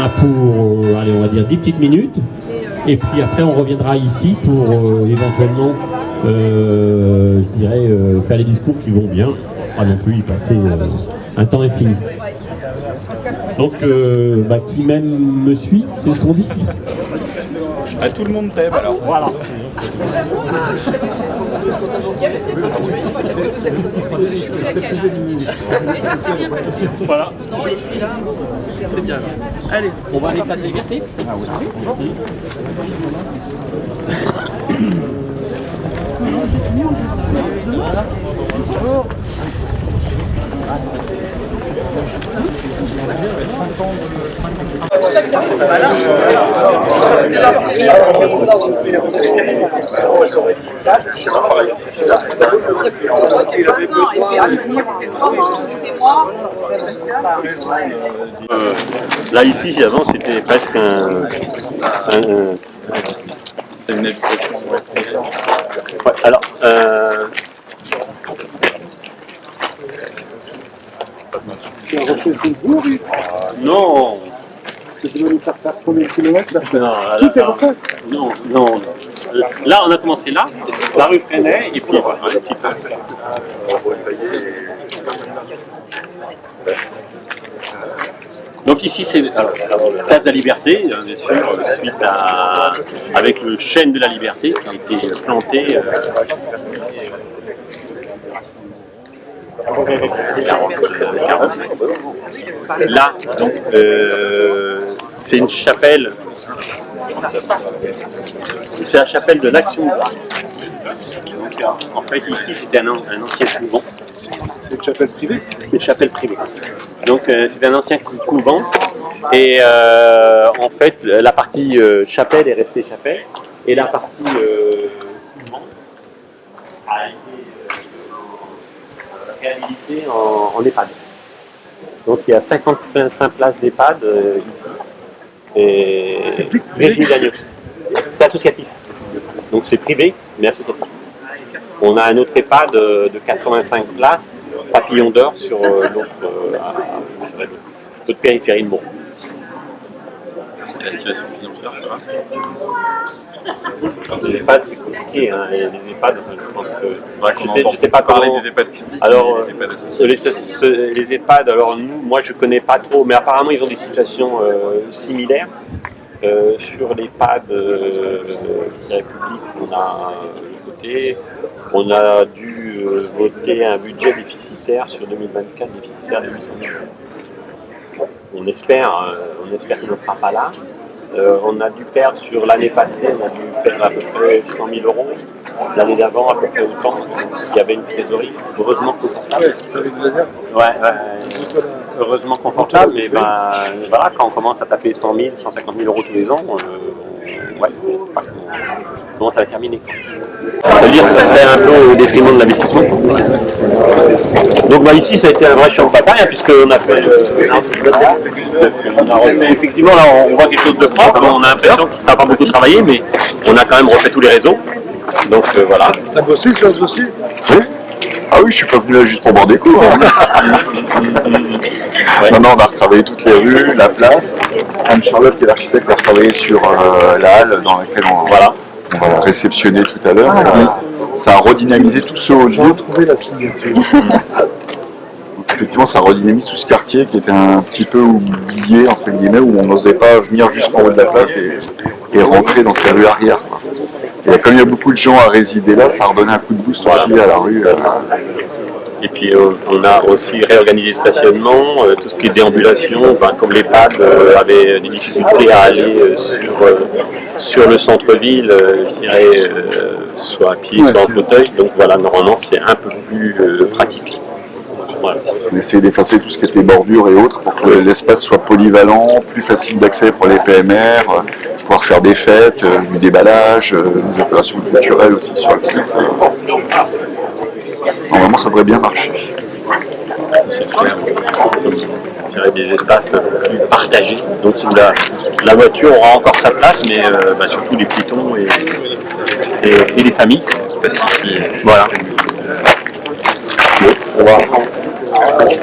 pour, allez, on va dire 10 petites minutes. Et puis après, on reviendra ici pour éventuellement, je dirais, faire les discours qui vont bien. Pas non plus y passer un temps infini. Donc, qui même me suit, c'est ce qu'on dit. Tout le monde t'aime alors. Voilà. Et ça s'est bien passé. Voilà. Et puis là, C'est bien. Allez, on va aller place de la Liberté. Ah oui. Là ici, avant, c'était presque C'est une habitation. Ouais, alors, non. Tu dois nous faire combien de kilomètres là? Non, Tout est refait. Non. Là, on a commencé là, la rue Freinet, et puis voilà, un petit peu. Donc ici, c'est Place de la Liberté, bien sûr, suite avec le chêne de la Liberté qui a été planté. 45. Là, donc, c'est une chapelle. C'est la chapelle de l'Action de Grâce. En fait, ici, c'était un ancien couvent. Une chapelle privée. Une chapelle privée. Donc, c'était un ancien couvent. Et en fait, la partie chapelle est restée chapelle. Et la partie couvent a été réhabilitée en EHPAD. Donc, il y a 55 places d'EHPAD ici. Et régime d'agneau. C'est associatif. Donc, c'est privé, mais associatif. On a un autre EHPAD de 85 places, papillon d'or sur l'autre périphérie de Bourg. Et la situation financière, ça va? Les EHPAD, c'est compliqué. Hein. Les EHPAD, je pense que. C'est vrai qu'on je sais pas parler comment. des EHPAD publics, Alors, des EHPAD associés. les EHPAD, alors moi je connais pas trop, mais apparemment ils ont des situations similaires. Sur l'EHPAD public, on a dû voter un budget déficitaire sur 2024, déficitaire de 800 000 euros. On espère qu'il n'en sera pas là. On a dû perdre sur l'année passée, on a dû perdre à peu près 100 000 euros. L'année d'avant, à peu près autant. Il y avait une trésorerie, heureusement confortable. Heureusement confortable, mais voilà, quand on commence à taper 100 000, 150 000 euros tous les ans, on ne sait pas comment ça va terminer. C'est-à-dire que ça serait un peu au détriment de l'investissement. Donc ici, ça a été un vrai champ de bataille, hein, puisqu'on a fait on a refait, effectivement, là, on voit quelque chose de propre. On a l'impression que ça n'a pas beaucoup travaillé, mais on a quand même refait tous les réseaux. Donc voilà. T'as bossé sur ce dossier? Oui. Ah oui, je suis pas venu là juste pour boire des coups. Hein. Non, on a retravaillé toutes les rues, la place. Anne-Charlotte, qui est l'architecte, a retravaillé sur la halle dans laquelle on va réceptionner tout à l'heure. Ça a redynamisé tout ce haut lieu. Trouver la signature. Donc, effectivement, ça redynamise tout ce quartier qui était un petit peu oublié, entre guillemets, où on n'osait pas venir jusqu'en haut de la place et rentrer dans ces rues arrière. Et comme il y a beaucoup de gens à résider là, ça a redonné un coup de boost aussi à la rue. Et puis on a aussi réorganisé le stationnement, tout ce qui est déambulation, comme l'EHPAD avait des difficultés à aller sur le centre-ville, je dirais, soit à pied, soit en fauteuil. Donc voilà, normalement c'est un peu plus pratique. Voilà. On a essayé d'effacer tout ce qui était bordure et autres pour que l'espace soit polyvalent, plus facile d'accès pour les PMR, pouvoir faire des fêtes, du déballage, des opérations culturelles aussi sur le site. Normalement, ça devrait bien marcher. Des espaces plus partagés, donc où la voiture aura encore sa place, mais surtout les piétons et les familles. Voilà.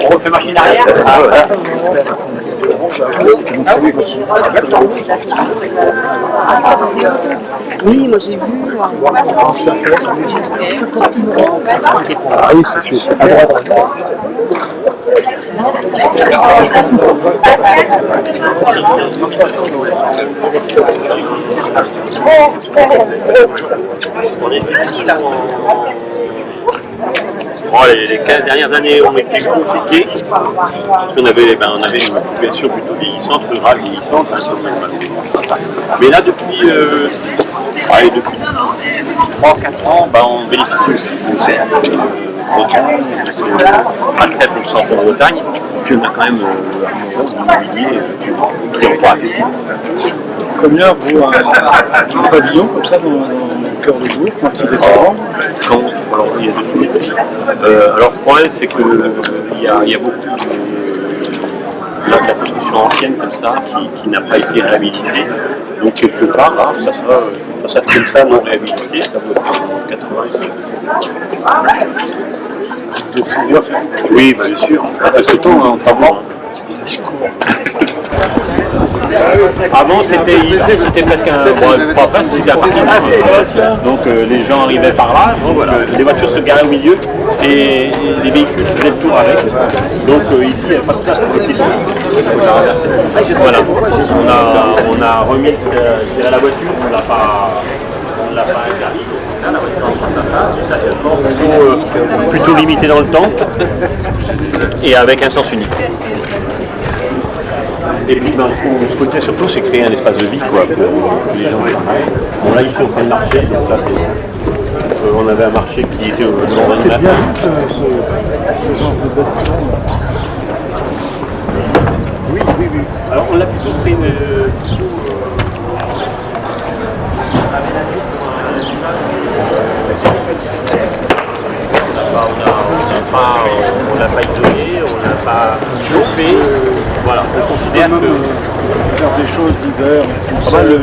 On refait machine arrière. Oui, moi j'ai vu. Ah oui, c'est sûr, c'est à droite. Bon, les 15 dernières années ont été compliquées. Parce qu'on avait, une population plutôt vieillissante, rurale vieillissante, hein, sur le même. Mais là, depuis 3-4 ans, on bénéficie aussi de terres. À peut-être le centre de Bretagne, puis on a quand même un endroit immobilier qui est encore accessible. Combien vaut un pavillon comme ça dans le cœur de bourg quand il est grand? Alors, il y a deux trucs. Alors, le problème, c'est qu'il y a beaucoup de la construction ancienne comme ça qui n'a pas été réhabilitée. Donc, quelque part, là, ça comme ça, non réhabilité, ça vaut 85. Oui, bien sûr. C'est tout, en travaux. Avant, c'était presque un parking. Donc les gens arrivaient par là, donc, les voitures se garaient au milieu et les véhicules faisaient le tour avec. Donc ici, il n'y a pas de place pour le piéton. Voilà. On a remis la voiture, on ne l'a pas interdit. La voiture en face à face, du stationnement plutôt limité dans le temps et avec un sens unique. Et puis ce qu'on souhaitait surtout, c'est créer un espace de vie pour les gens. Bon, là ici on fait le marché, donc là on avait un marché qui était devant le matin. Oui. Alors on l'a plutôt fait on l'a pas isolé, on l'a pas chauffé. Voilà, on considère que faire des choses d'hiver.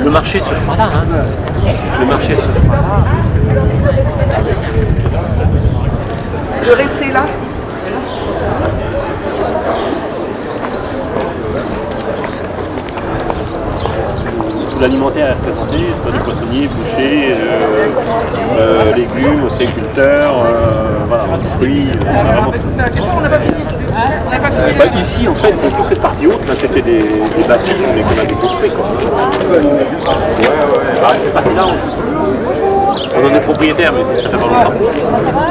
Le marché se fera là. Hein. Le marché se fera là. De rester là. Tout l'alimentaire est représenté, soit des poissonniers, bouchers, légumes, océiculteurs, fruits. On n'a pas fini. Ici, en fait, toute cette partie haute, c'était des bâtisses, mais qu'on avait construits. C'est pas que ça. On en est propriétaire, mais ça fait pas longtemps.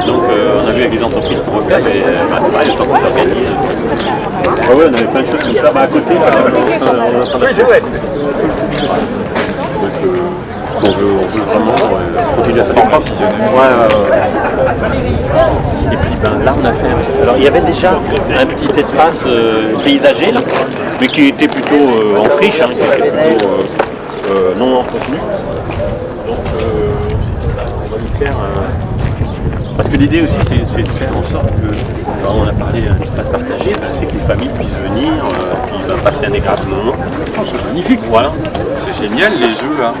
Donc on a vu avec des entreprises pour refaire, mais c'est pareil, le temps qu'on s'organise. On avait plein de choses comme ça. À côté, là, on est en train de on veut vraiment continuer à se faire. Et puis là on a fait. Alors il y avait déjà un petit espace paysager là, mais qui était plutôt en friche, qui était plutôt non entretenu. Donc on va lui faire parce que l'idée aussi c'est de faire en sorte que, on a parlé d'un espace partagé, c'est que les familles puissent venir, puis passer un agréable moment. C'est magnifique, voilà. C'est génial les jeux là.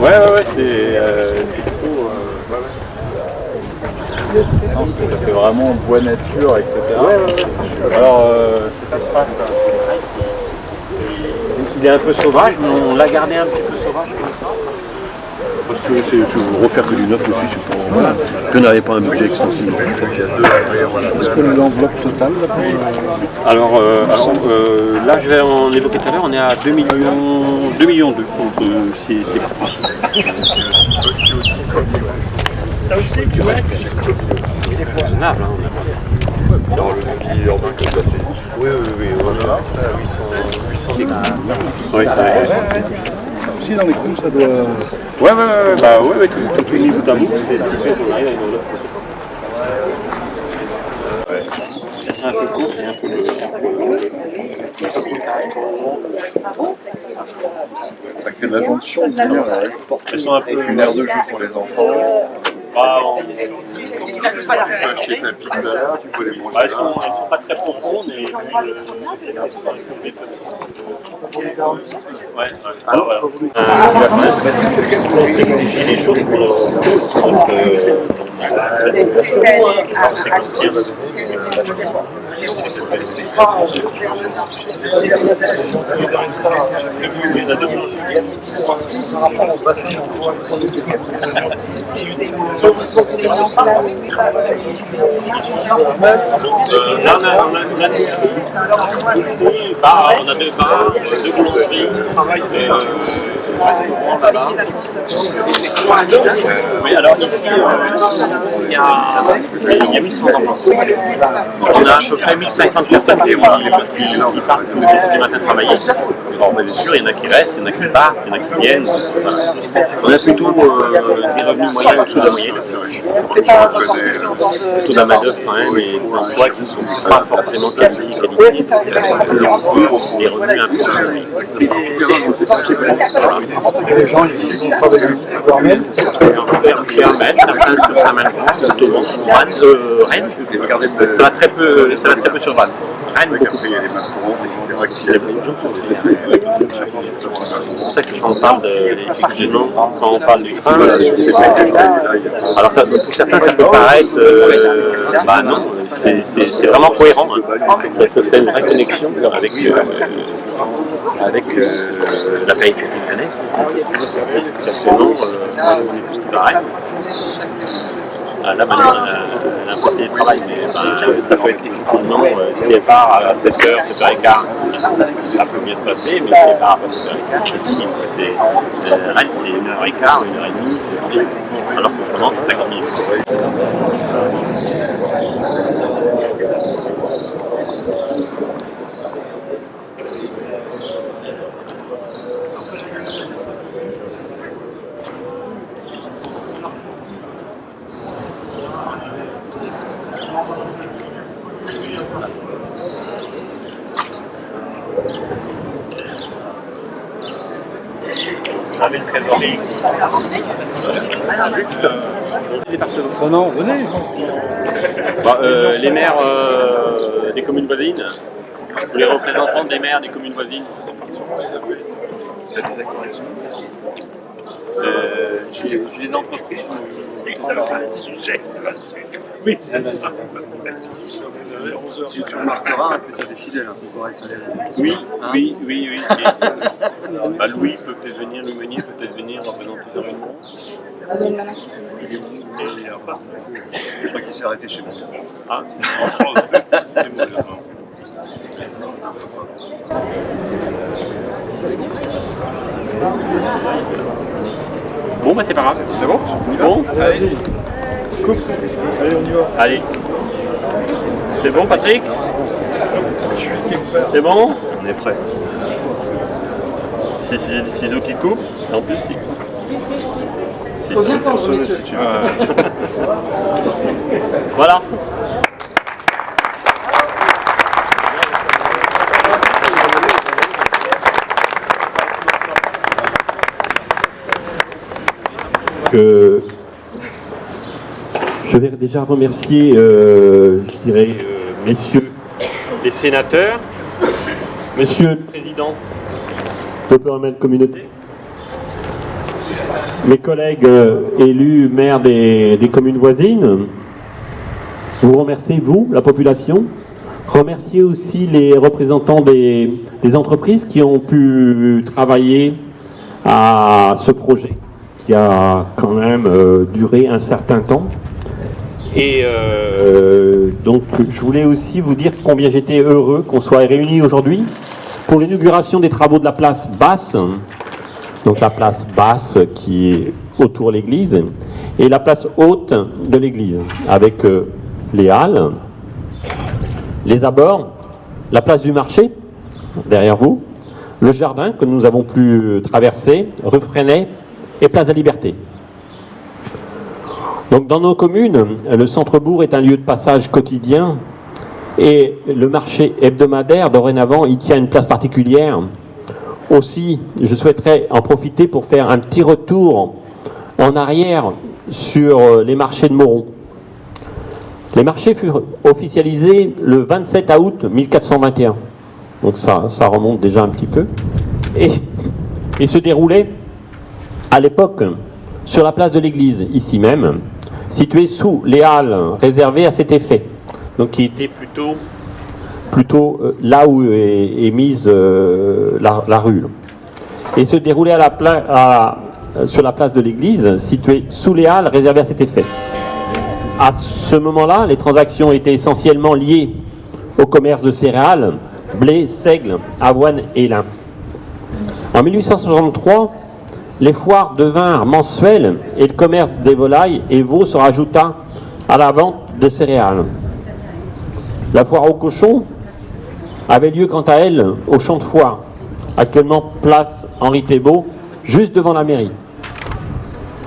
Ouais, c'est plutôt. Ça fait vraiment bois nature, etc. Alors cet espace là, il est un peu sauvage, mais on l'a gardé un petit peu sauvage comme ça. Parce que c'est refaire que du neuf aussi, c'est pour que n'avait pas un budget extensible. Est-ce que l'enveloppe totale Alors là, je vais en évoquer tout à l'heure, on est à 2 millions 2. Donc c'est là aussi, tu vois, il est raisonnable. Alors le mobilier urbain qui est placé. Oui, voilà. 800 oui. Aussi dans les coups, ça doit... Ouais, tout est mis bout à bout, c'est ce qui fait qu'on arrive à une enveloppe conséquente. C'est un peu court, c'est un peu Ça crée de la jonction, de venir, elles sont un peu une aire de jeu pour les enfants. Tu peux acheter ta pizza là, tu peux les manger elles sont pas très profondes et alors voilà. Exiger les choses pour c'est On a deux bars, deux boucheries, là-bas. Oui, alors ici, il y a 1100 enfants. On a à peu près 1050 personnes qui partent tous les matins travailler. Bon, bien sûr, il y en a qui restent, il y en a qui partent, il y en a qui viennent. Voilà. On a plutôt des revenus moyens au-dessous de la moyenne. Plutôt de la main-d'œuvre quand même, et des emplois qui ne sont pas forcément qualifiés. Les revenus imposés. Les gens, ils travaillent au Armel. Permettre, certains sur Saint-Malbran, Montauban, Rennes, ça va très peu sur Vannes. Rennes, beaucoup. Il y a les mains etc. C'est pour ça que quand on parle effectivement, quand on parle du train, alors ça, pour certains ça peut paraître, bah non, c'est vraiment cohérent. Hein. Ça serait une vraie connexion avec la périphérie lyonnaise. Exactement, on est tous pareils. Là maintenant, on a un côté de travail, mais ça peut être effectivement, si elle part à 7h, 7h15, ça peut bien se passer, mais si elle part à 7h15, Rennes c'est 1h15, 1h30, c'est horrible. Alors qu'on commence à 50 minutes. Vous avez une trésorerie. Non, venez. Les maires des communes voisines, ou les représentants des maires des communes voisines. J'ai les entreprises. Ça va pas le sujet, c'est pas le sujet. Oui, c'est ça. Tu remarqueras que tu as des fidèles un peu pour salaire. Oui. Louis peut peut-être venir, Louis Meunier peut peut-être venir représenter sa réunion. Je crois qu'il s'est arrêté chez moi. Ah, c'est bon, bah c'est pas grave. C'est bon? Bon? Allez, coupe. Allez, on y va. Allez. C'est bon, Patrick? C'est bon? On est prêt. Si c'est le ciseau qui coupe, en plus si. Faut bien tendre, messieurs. Si tu veux. Voilà. Je vais déjà remercier, messieurs les sénateurs, monsieur le président de Péromel Communauté, mes collègues élus maires des communes voisines. Je vous remercie, vous, la population. Remercier aussi les représentants des entreprises qui ont pu travailler à ce projet, qui a quand même duré un certain temps. Et donc je voulais aussi vous dire combien j'étais heureux qu'on soit réunis aujourd'hui pour l'inauguration des travaux de la place basse, donc la place basse qui est autour de l'église, et la place haute de l'église, avec les halles, les abords, la place du marché, derrière vous, le jardin que nous avons pu traverser, rue Freinet et place de la Liberté. Donc dans nos communes, le centre-bourg est un lieu de passage quotidien et le marché hebdomadaire, dorénavant, il tient une place particulière. Aussi, je souhaiterais en profiter pour faire un petit retour en arrière sur les marchés de Moron. Les marchés furent officialisés le 27 août 1421, donc ça remonte déjà un petit peu, et se déroulaient à l'époque sur la place de l'église, ici même, située sous les halles réservées à cet effet, donc qui était plutôt plutôt là où est mise la rue. Et se déroulait sur la place de l'église, située sous les halles réservées à cet effet. À ce moment-là, les transactions étaient essentiellement liées au commerce de céréales, blé, seigle, avoine et lin. En 1863, les foires devinrent mensuelles et le commerce des volailles et veaux se rajouta à la vente de céréales. La foire aux cochons avait lieu quant à elle au champ de foire, actuellement place Henri Thébault, juste devant la mairie.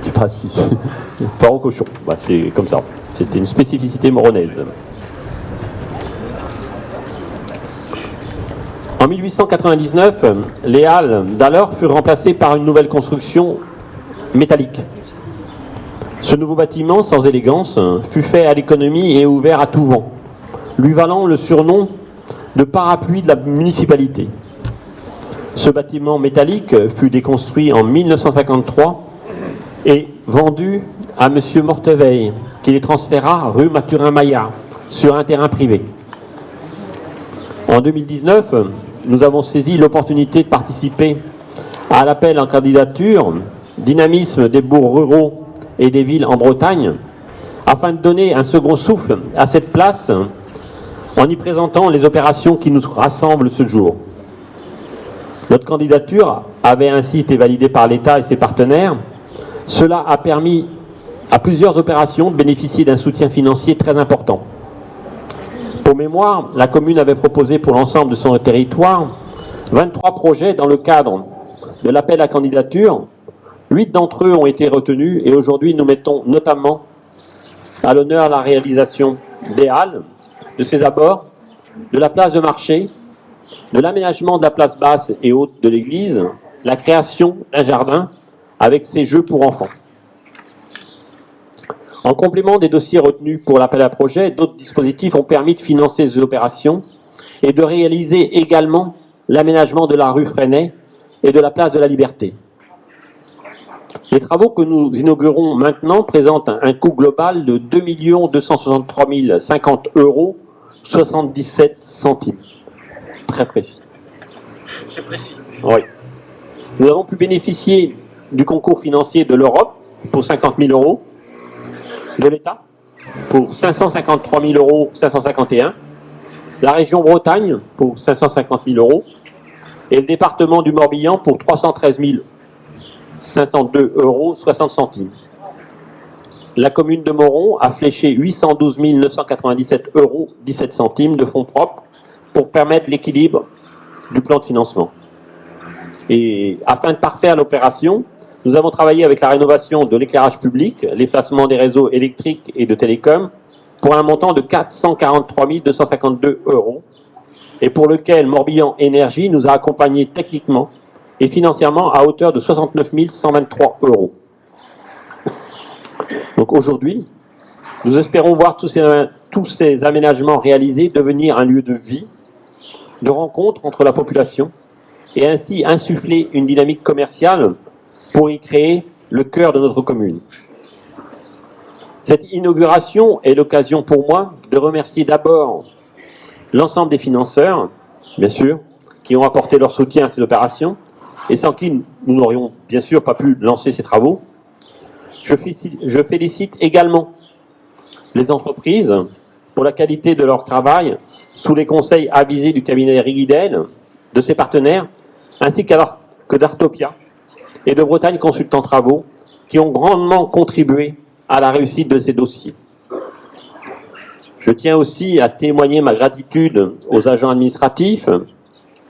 Je sais pas si... foire aux cochons, bah, c'est comme ça. C'était une spécificité moronaise. En 1899, les halles d'alors furent remplacées par une nouvelle construction métallique. Ce nouveau bâtiment, sans élégance, fut fait à l'économie et ouvert à tout vent, lui valant le surnom de parapluie de la municipalité. Ce bâtiment métallique fut déconstruit en 1953 et vendu à M. Morteveil, qui les transféra rue Mathurin-Maillard, sur un terrain privé. En 2019, nous avons saisi l'opportunité de participer à l'appel en candidature Dynamisme des bourgs ruraux et des villes en Bretagne, afin de donner un second souffle à cette place en y présentant les opérations qui nous rassemblent ce jour. Notre candidature avait ainsi été validée par l'État et ses partenaires. Cela a permis à plusieurs opérations de bénéficier d'un soutien financier très important. Pour mémoire, la commune avait proposé pour l'ensemble de son territoire 23 projets dans le cadre de l'appel à candidature. 8 d'entre eux ont été retenus et aujourd'hui nous mettons notamment à l'honneur la réalisation des halles, de ses abords, de la place de marché, de l'aménagement de la place basse et haute de l'église, la création d'un jardin avec ses jeux pour enfants. En complément des dossiers retenus pour l'appel à projet, d'autres dispositifs ont permis de financer ces opérations et de réaliser également l'aménagement de la rue Freinet et de la place de la Liberté. Les travaux que nous inaugurons maintenant présentent un coût global de 2 263 050 € 77 centimes. Très précis. C'est précis. Oui. Nous avons pu bénéficier du concours financier de l'Europe pour 50 000 €, de l'État pour 553 000 551 €, la région Bretagne pour 550 000 € et le département du Morbihan pour 313 502 € 60 centimes. La commune de Moron a fléché 812 997 € 17 centimes de fonds propres pour permettre l'équilibre du plan de financement. Et afin de parfaire l'opération, nous avons travaillé avec la rénovation de l'éclairage public, l'effacement des réseaux électriques et de télécom pour un montant de 443 252 € et pour lequel Morbihan Énergie nous a accompagnés techniquement et financièrement à hauteur de 69 123 €. Donc aujourd'hui, nous espérons voir tous ces aménagements réalisés devenir un lieu de vie, de rencontre entre la population et ainsi insuffler une dynamique commerciale pour y créer le cœur de notre commune. Cette inauguration est l'occasion pour moi de remercier d'abord l'ensemble des financeurs, bien sûr, qui ont apporté leur soutien à cette opération et sans qui nous n'aurions bien sûr pas pu lancer ces travaux. Je félicite également les entreprises pour la qualité de leur travail sous les conseils avisés du cabinet Rigidel, de ses partenaires, ainsi que d'Artopia et de Bretagne Consultants Travaux, qui ont grandement contribué à la réussite de ces dossiers. Je tiens aussi à témoigner ma gratitude aux agents administratifs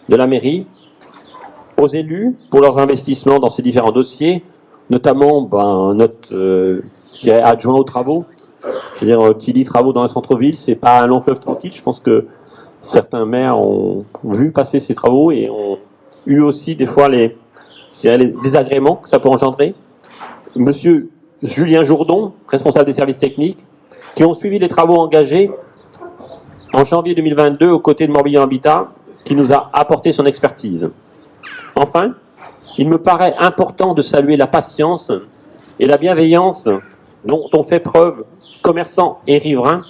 de la mairie, aux élus pour leurs investissements dans ces différents dossiers, notamment notre adjoint aux travaux, c'est-à-dire qui dit travaux dans un centre-ville, c'est pas un long fleuve tranquille. Je pense que certains maires ont vu passer ces travaux et ont eu aussi des fois les désagréments que ça peut engendrer. Monsieur Julien Jourdon, responsable des services techniques, qui ont suivi les travaux engagés en janvier 2022 aux côtés de Morbihan Habitat, qui nous a apporté son expertise. Enfin, il me paraît important de saluer la patience et la bienveillance dont ont fait preuve commerçants et riverains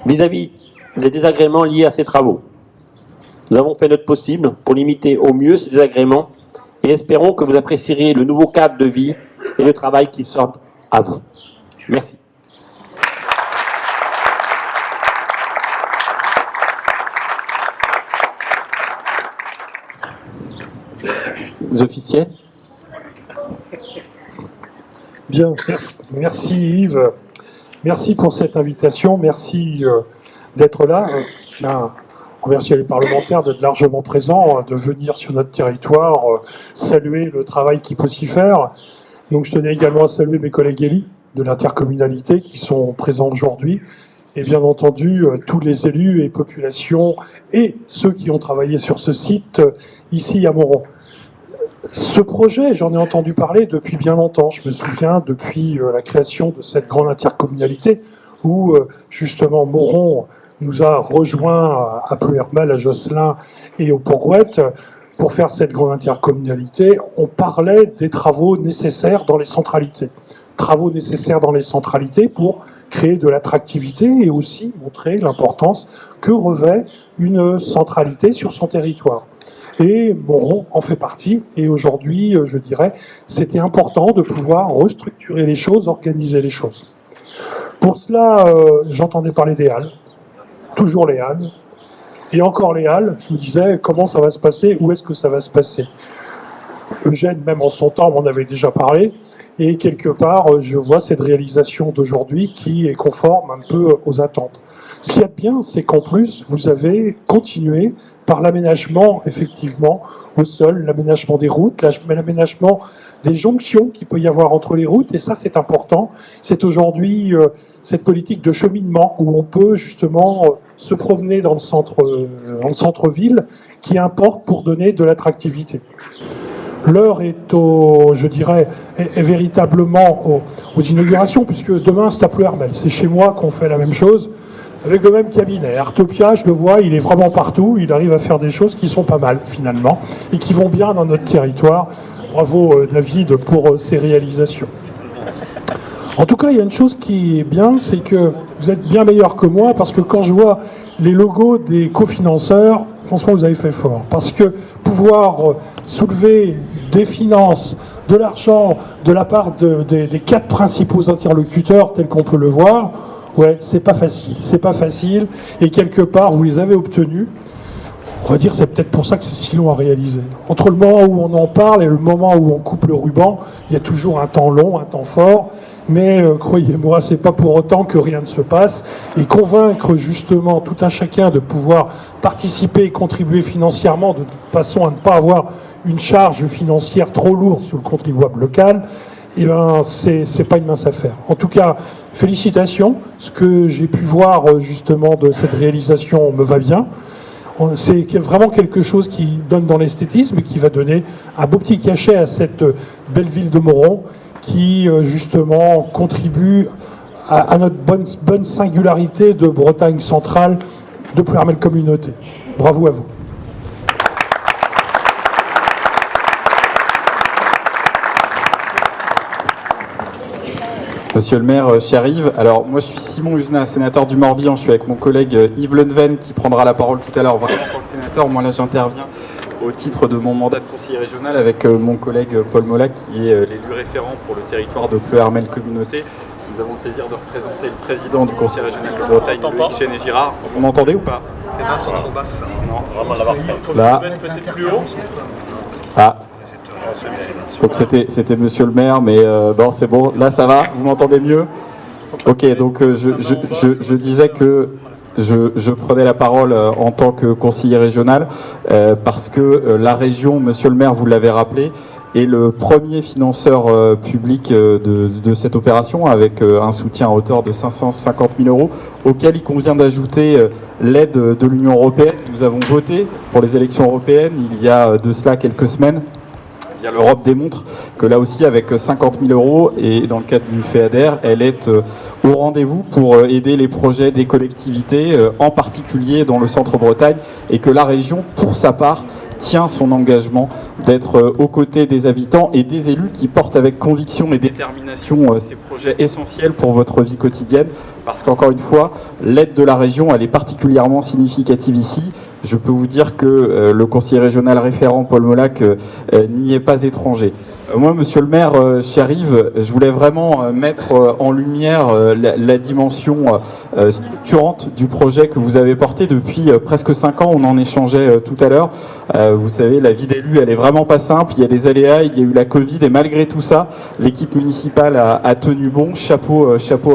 vis-à-vis des désagréments liés à ces travaux. Nous avons fait notre possible pour limiter au mieux ces désagréments et espérons que vous apprécierez le nouveau cadre de vie et de travail qui sera à vous. Merci. Les officiels. Bien, merci Yves. Merci pour cette invitation. Merci d'être là. Je tiens à remercier les parlementaires d'être largement présents, de venir sur notre territoire, saluer le travail qui peut s'y faire. Donc je tenais également à saluer mes collègues élus de l'intercommunalité qui sont présents aujourd'hui. Et bien entendu, tous les élus et populations et ceux qui ont travaillé sur ce site ici à Moron. Ce projet, j'en ai entendu parler depuis bien longtemps. Je me souviens depuis la création de cette grande intercommunalité où justement Moron nous a rejoints à Pleuhermel, à Josselin et au Port-Rouët pour faire cette grande intercommunalité. On parlait des travaux nécessaires dans les centralités. Travaux nécessaires dans les centralités pour créer de l'attractivité et aussi montrer l'importance que revêt une centralité sur son territoire. Et Moron en fait partie. Et aujourd'hui, je dirais, c'était important de pouvoir restructurer les choses, organiser les choses. Pour cela, j'entendais parler des halles. Toujours les halles. Et encore les halles. Je me disais, comment ça va se passer? Où est-ce que ça va se passer? Eugène, même en son temps, m'en avait déjà parlé. Et quelque part, je vois cette réalisation d'aujourd'hui qui est conforme un peu aux attentes. Ce qu'il y a de bien, c'est qu'en plus, vous avez continué par l'aménagement, effectivement, au sol, l'aménagement des routes, l'aménagement des jonctions qu'il peut y avoir entre les routes, et ça, c'est important. C'est aujourd'hui cette politique de cheminement où on peut justement se promener dans le centre-ville qui importe pour donner de l'attractivité. L'heure est je dirais, est véritablement aux inaugurations, puisque demain, c'est à Pleuhermel. C'est chez moi qu'on fait la même chose, avec le même cabinet. Artopia, je le vois, il est vraiment partout, il arrive à faire des choses qui sont pas mal, finalement, et qui vont bien dans notre territoire. Bravo, David, pour ces réalisations. En tout cas, il y a une chose qui est bien, c'est que vous êtes bien meilleur que moi, parce que quand je vois les logos des cofinanceurs, franchement, vous avez fait fort. Parce que pouvoir soulever des finances, de l'argent de la part des 4 principaux interlocuteurs, tels qu'on peut le voir, ouais, c'est pas facile. C'est pas facile. Et quelque part, vous les avez obtenus. On va dire c'est peut-être pour ça que c'est si long à réaliser. Entre le moment où on en parle et le moment où on coupe le ruban, il y a toujours un temps long, un temps fort. Mais croyez-moi, c'est pas pour autant que rien ne se passe. Et convaincre justement tout un chacun de pouvoir participer et contribuer financièrement de façon à ne pas avoir une charge financière trop lourde sur le contribuable local, eh ben, c'est pas une mince affaire. En tout cas, félicitations. Ce que j'ai pu voir justement de cette réalisation me va bien. C'est vraiment quelque chose qui donne dans l'esthétisme et qui va donner un beau petit cachet à cette belle ville de Moron qui justement contribue à notre bonne singularité de Bretagne centrale, de Pleuhermel Communauté. Bravo à vous. Monsieur le maire, cher Yves, alors moi je suis Simon Usenat, sénateur du Morbihan, je suis avec mon collègue Yves Leneven qui prendra la parole tout à l'heure, vraiment en tant que sénateur. Moi là j'interviens au titre de mon mandat de conseiller régional avec mon collègue Paul Molac qui est l'élu référent pour le territoire de Pleuhermel Communauté. Nous avons le plaisir de représenter le président du conseil régional de Bretagne, Loïc Chéné-Girard. Vous m'entendez ou pas? Tes mains sont trop basses. Non, Vraiment là-bas. Il faut là. mettre peut-être plus haut. Ah. Donc c'était monsieur le maire, mais bon c'est bon, là ça va, vous m'entendez mieux? Ok, donc je disais que je prenais la parole en tant que conseiller régional parce que la région, monsieur le maire, vous l'avez rappelé, est le premier financeur public de cette opération avec un soutien à hauteur de 550 000 euros auquel il convient d'ajouter l'aide de l'Union européenne. Nous avons voté pour les élections européennes il y a de cela quelques semaines. L'Europe démontre que là aussi, avec 50 000 euros, et dans le cadre du FEADER, elle est au rendez-vous pour aider les projets des collectivités, en particulier dans le centre-Bretagne, et que la région, pour sa part, tient son engagement d'être aux côtés des habitants et des élus qui portent avec conviction et détermination ces projets essentiels pour votre vie quotidienne, parce qu'encore une fois, l'aide de la région, elle est particulièrement significative ici. je peux vous dire que le conseiller régional référent Paul Molac n'y est pas étranger. Moi, monsieur le maire, cher Yves, je voulais vraiment mettre en lumière la dimension structurante du projet que vous avez porté depuis presque 5 ans. On en échangeait tout à l'heure. Vous savez, la vie d'élu, elle est vraiment pas simple. Il y a des aléas, il y a eu la Covid, et malgré tout ça, l'équipe municipale a tenu bon. Chapeau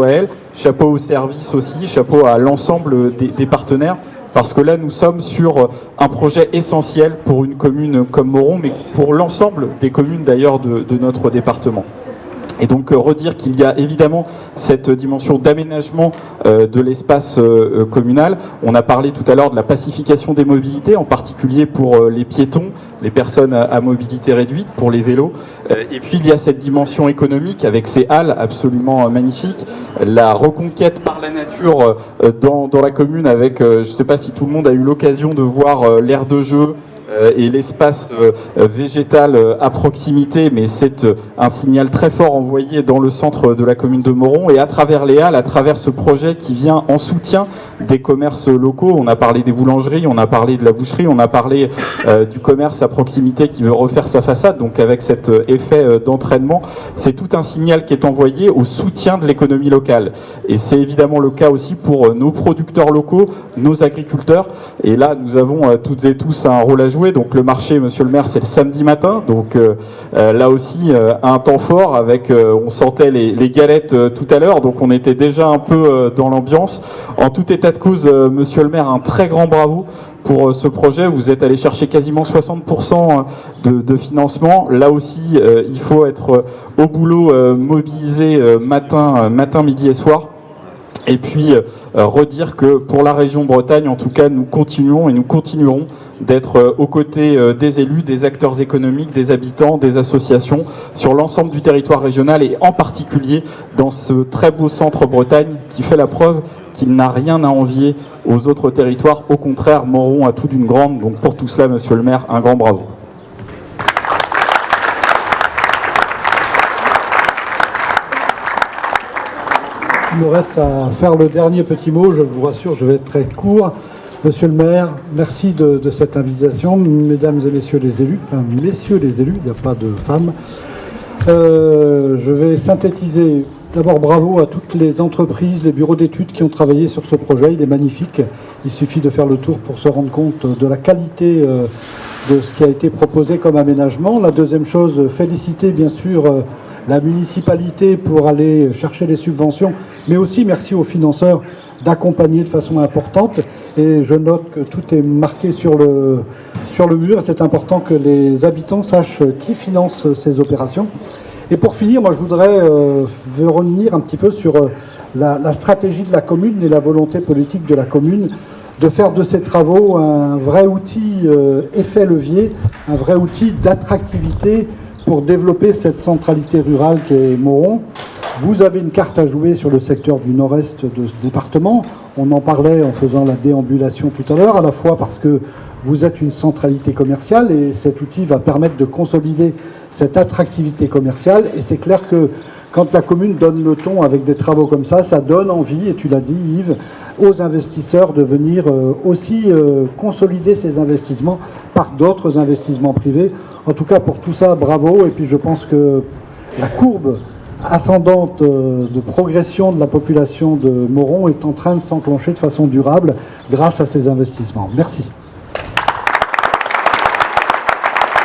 à elle, chapeau au service aussi, chapeau à l'ensemble des partenaires. Parce que là, nous sommes sur un projet essentiel pour une commune comme Moron, mais pour l'ensemble des communes d'ailleurs de notre département. Et donc redire qu'il y a évidemment cette dimension d'aménagement de l'espace communal. On a parlé tout à l'heure de la pacification des mobilités, en particulier pour les piétons, les personnes à mobilité réduite, pour les vélos. Et puis il y a cette dimension économique avec ces halles absolument magnifiques, la reconquête par la nature dans la commune avec, je ne sais pas si tout le monde a eu l'occasion de voir l'aire de jeu, et l'espace végétal à proximité, mais c'est un signal très fort envoyé dans le centre de la commune de Moron, et à travers les halles, à travers ce projet qui vient en soutien des commerces locaux. On a parlé des boulangeries, on a parlé de la boucherie, on a parlé du commerce à proximité qui veut refaire sa façade, donc avec cet effet d'entraînement, c'est tout un signal qui est envoyé au soutien de l'économie locale. Et c'est évidemment le cas aussi pour nos producteurs locaux, nos agriculteurs, et là nous avons toutes et tous un rôle à jouer. Donc le marché, monsieur le maire, c'est le samedi matin, donc là aussi un temps fort avec, on sentait les galettes tout à l'heure, donc on était déjà un peu dans l'ambiance. En tout état de cause, monsieur le maire, un très grand bravo pour ce projet. Vous êtes allé chercher quasiment 60% de financement. Là aussi, il faut être au boulot, mobilisé matin, midi et soir. Et puis redire que pour la région Bretagne, en tout cas, nous continuons et nous continuerons d'être aux côtés des élus, des acteurs économiques, des habitants, des associations sur l'ensemble du territoire régional et en particulier dans ce très beau centre Bretagne qui fait la preuve qu'il n'a rien à envier aux autres territoires. Au contraire, Moron a tout d'une grande. Donc pour tout cela, monsieur le maire, un grand bravo. Il me reste à faire le dernier petit mot, je vous rassure, je vais être très court. Monsieur le maire, merci de cette invitation, mesdames et messieurs les élus, enfin messieurs les élus, il n'y a pas de femmes. Je vais synthétiser. D'abord, bravo à toutes les entreprises, les bureaux d'études qui ont travaillé sur ce projet, il est magnifique. Il suffit de faire le tour pour se rendre compte de la qualité de ce qui a été proposé comme aménagement. La deuxième chose, féliciter bien sûr la municipalité pour aller chercher les subventions, mais aussi merci aux financeurs d'accompagner de façon importante. Et je note que tout est marqué sur le mur. C'est important que les habitants sachent qui finance ces opérations. Et pour finir, moi je voudrais revenir un petit peu sur la stratégie de la commune et la volonté politique de la commune de faire de ces travaux un vrai outil effet levier, un vrai outil d'attractivité pour développer cette centralité rurale qu'est Moron. Vous avez une carte à jouer sur le secteur du nord-est de ce département. On en parlait en faisant la déambulation tout à l'heure, à la fois parce que vous êtes une centralité commerciale et cet outil va permettre de consolider cette attractivité commerciale. Et c'est clair que quand la commune donne le ton avec des travaux comme ça donne envie, et tu l'as dit Yves, aux investisseurs de venir aussi consolider ces investissements par d'autres investissements privés. En tout cas, pour tout ça, bravo. Et puis je pense que la courbe ascendante de progression de la population de Moron est en train de s'enclencher de façon durable grâce à ces investissements. Merci.